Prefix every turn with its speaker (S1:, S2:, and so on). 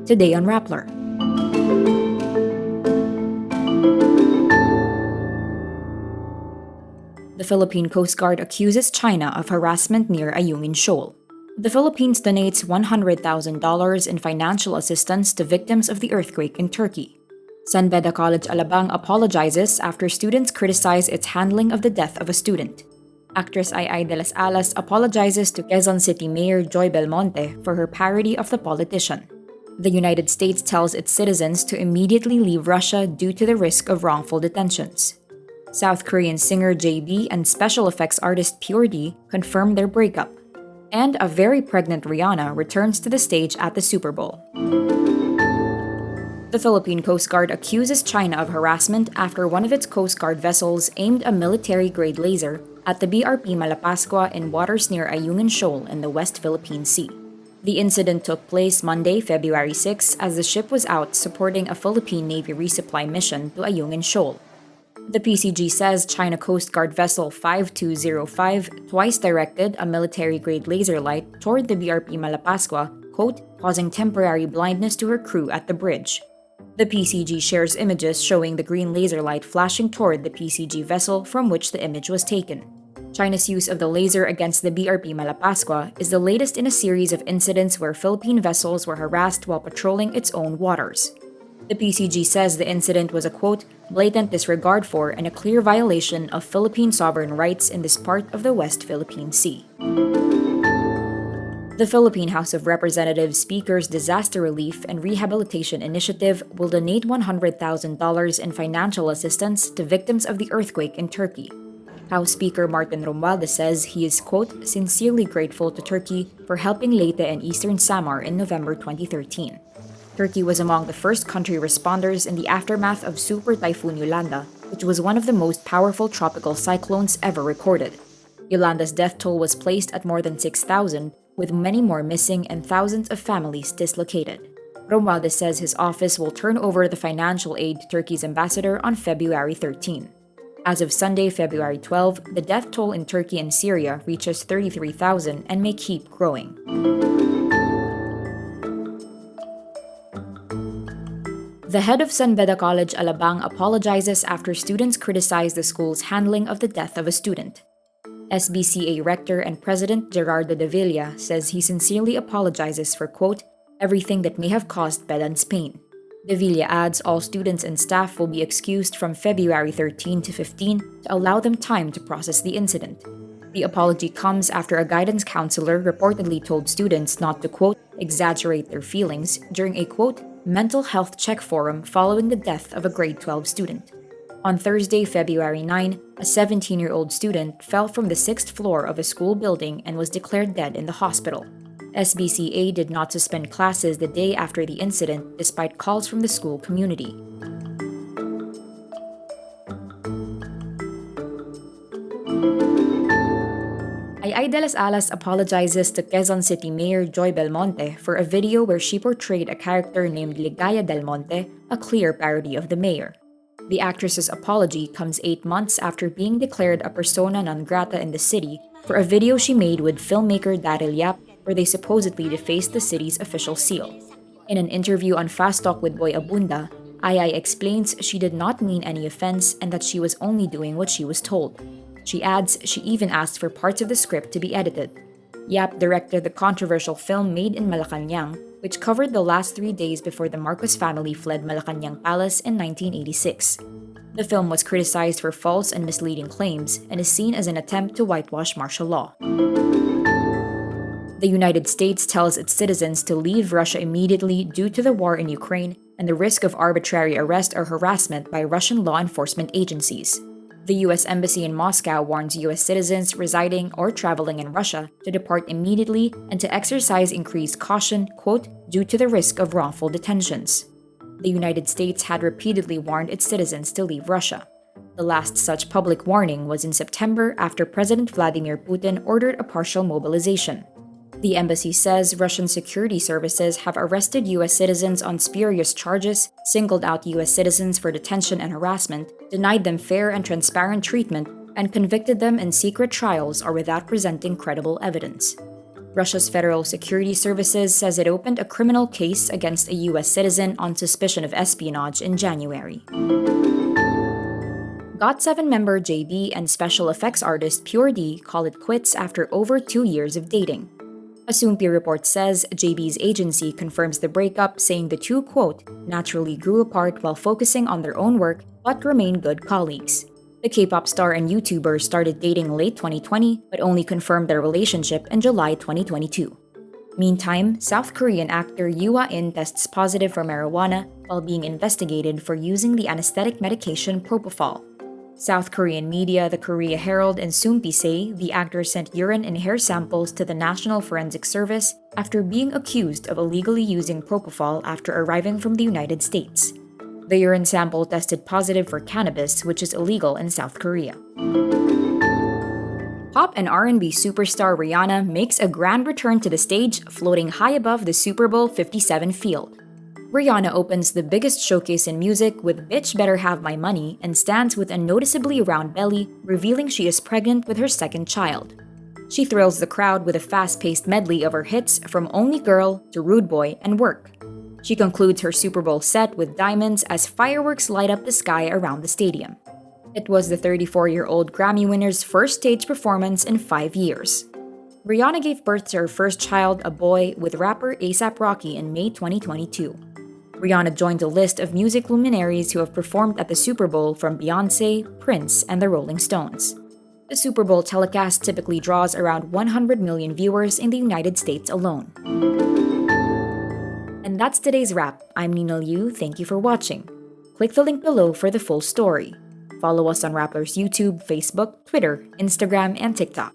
S1: today on Rappler. The Philippine Coast Guard accuses China of harassment near Ayungin Shoal. The Philippines donates $100,000 in financial assistance to victims of the earthquake in Turkey. Beda College Alabang apologizes after students criticize its handling of the death of a student. Actress delas apologizes to Quezon City Mayor Joy Belmonte for her parody of the politician. The United States tells its citizens to immediately leave Russia due to the risk of wrongful detentions. South Korean singer JB and special effects artist PURE.D confirmed their breakup. And a very pregnant Rihanna returns to the stage at the Super Bowl. The Philippine Coast Guard accuses China of harassment after one of its Coast Guard vessels aimed a military-grade laser at the BRP Malapascua in waters near Ayungin Shoal in the West Philippine Sea. The incident took place Monday, February 6, as the ship was out supporting a Philippine Navy resupply mission to Ayungin Shoal. The PCG says China Coast Guard vessel 5205 twice directed a military-grade laser light toward the BRP Malapascua, quote, causing temporary blindness to her crew at the bridge. The PCG shares images showing the green laser light flashing toward the PCG vessel from which the image was taken. China's use of the laser against the BRP Malapascua is the latest in a series of incidents where Philippine vessels were harassed while patrolling its own waters. The PCG says the incident was a, quote, blatant disregard for and a clear violation of Philippine sovereign rights in this part of the West Philippine Sea. The Philippine House of Representatives Speaker's Disaster Relief and Rehabilitation Initiative will donate $100,000 in financial assistance to victims of the earthquake in Turkey. House Speaker Martin Romualdez says he is, quote, sincerely grateful to Turkey for helping Leyte and Eastern Samar in November 2013. Turkey was among the first country responders in the aftermath of Super Typhoon Yolanda, which was one of the most powerful tropical cyclones ever recorded. Yolanda's death toll was placed at more than 6,000, with many more missing and thousands of families dislocated. Romualdez says his office will turn over the financial aid to Turkey's ambassador on February 13. As of Sunday, February 12, the death toll in Turkey and Syria reaches 33,000 and may keep growing. The head of Beda College Alabang apologizes after students criticize the school's handling of the death of a student. SBCA Rector and President Gerardo de Villa says he sincerely apologizes for, quote, everything that may have caused Bedan's pain. De Villa adds all students and staff will be excused from February 13 to 15 to allow them time to process the incident. The apology comes after a guidance counselor reportedly told students not to, quote, exaggerate their feelings during a, quote, mental health check forum following the death of a grade 12 student. On Thursday, February 9, a 17-year-old student fell from the 6th floor of a school building and was declared dead in the hospital. SBCA did not suspend classes the day after the incident despite calls from the school community. delas apologizes to Quezon City Mayor Joy Belmonte for a video where she portrayed a character named Ligaya Del Monte, a clear parody of the mayor. The actress's apology comes 8 months after being declared a persona non grata in the city for a video she made with filmmaker Darryl Yap where they supposedly defaced the city's official seal. In an interview on Fast Talk with Boy Abunda, explains she did not mean any offense and that she was only doing what she was told. She adds she even asked for parts of the script to be edited. Yap directed the controversial film Made in Malacanang, which covered the last 3 days before the Marcos family fled Malacanang Palace in 1986. The film was criticized for false and misleading claims and is seen as an attempt to whitewash martial law. The United States tells its citizens to leave Russia immediately due to the war in Ukraine and the risk of arbitrary arrest or harassment by Russian law enforcement agencies. The U.S. Embassy in Moscow warns U.S. citizens residing or traveling in Russia to depart immediately and to exercise increased caution, quote, due to the risk of wrongful detentions. The United States had repeatedly warned its citizens to leave Russia. The last such public warning was in September after President Vladimir Putin ordered a partial mobilization. The embassy says Russian security services have arrested U.S. citizens on spurious charges, singled out U.S. citizens for detention and harassment, denied them fair and transparent treatment, and convicted them in secret trials or without presenting credible evidence. Russia's Federal Security Services says it opened a criminal case against a U.S. citizen on suspicion of espionage in January. GOT7 member JB and special effects artist PURE.D call it quits after over 2 years of dating. A Soompi report says JB's agency confirms the breakup, saying the two, quote, naturally grew apart while focusing on their own work but remain good colleagues. The K-pop star and YouTuber started dating late 2020 but only confirmed their relationship in July 2022. Meantime, South Korean actor Yoo In tests positive for marijuana while being investigated for using the anesthetic medication propofol. South Korean media, the Korea Herald, and Soompi say the actor sent urine and hair samples to the National Forensic Service after being accused of illegally using propofol after arriving from the United States. The urine sample tested positive for cannabis, which is illegal in South Korea. Pop and R&B superstar Rihanna makes a grand return to the stage, floating high above the Super Bowl 57 field. Rihanna opens the biggest showcase in music with Bitch Better Have My Money and stands with a noticeably round belly, revealing she is pregnant with her second child. She thrills the crowd with a fast-paced medley of her hits from Only Girl to Rude Boy and Work. She concludes her Super Bowl set with diamonds as fireworks light up the sky around the stadium. It was the 34-year-old Grammy winner's first stage performance in 5 years. Rihanna gave birth to her first child, a boy, with rapper A$AP Rocky in May 2022. Rihanna joined a list of music luminaries who have performed at the Super Bowl, from Beyoncé, Prince, and the Rolling Stones. The Super Bowl telecast typically draws around 100 million viewers in the United States alone. And that's today's wrap. I'm Nina Liu. Thank you for watching. Click the link below for the full story. Follow us on Rappler's YouTube, Facebook, Twitter, Instagram, and TikTok.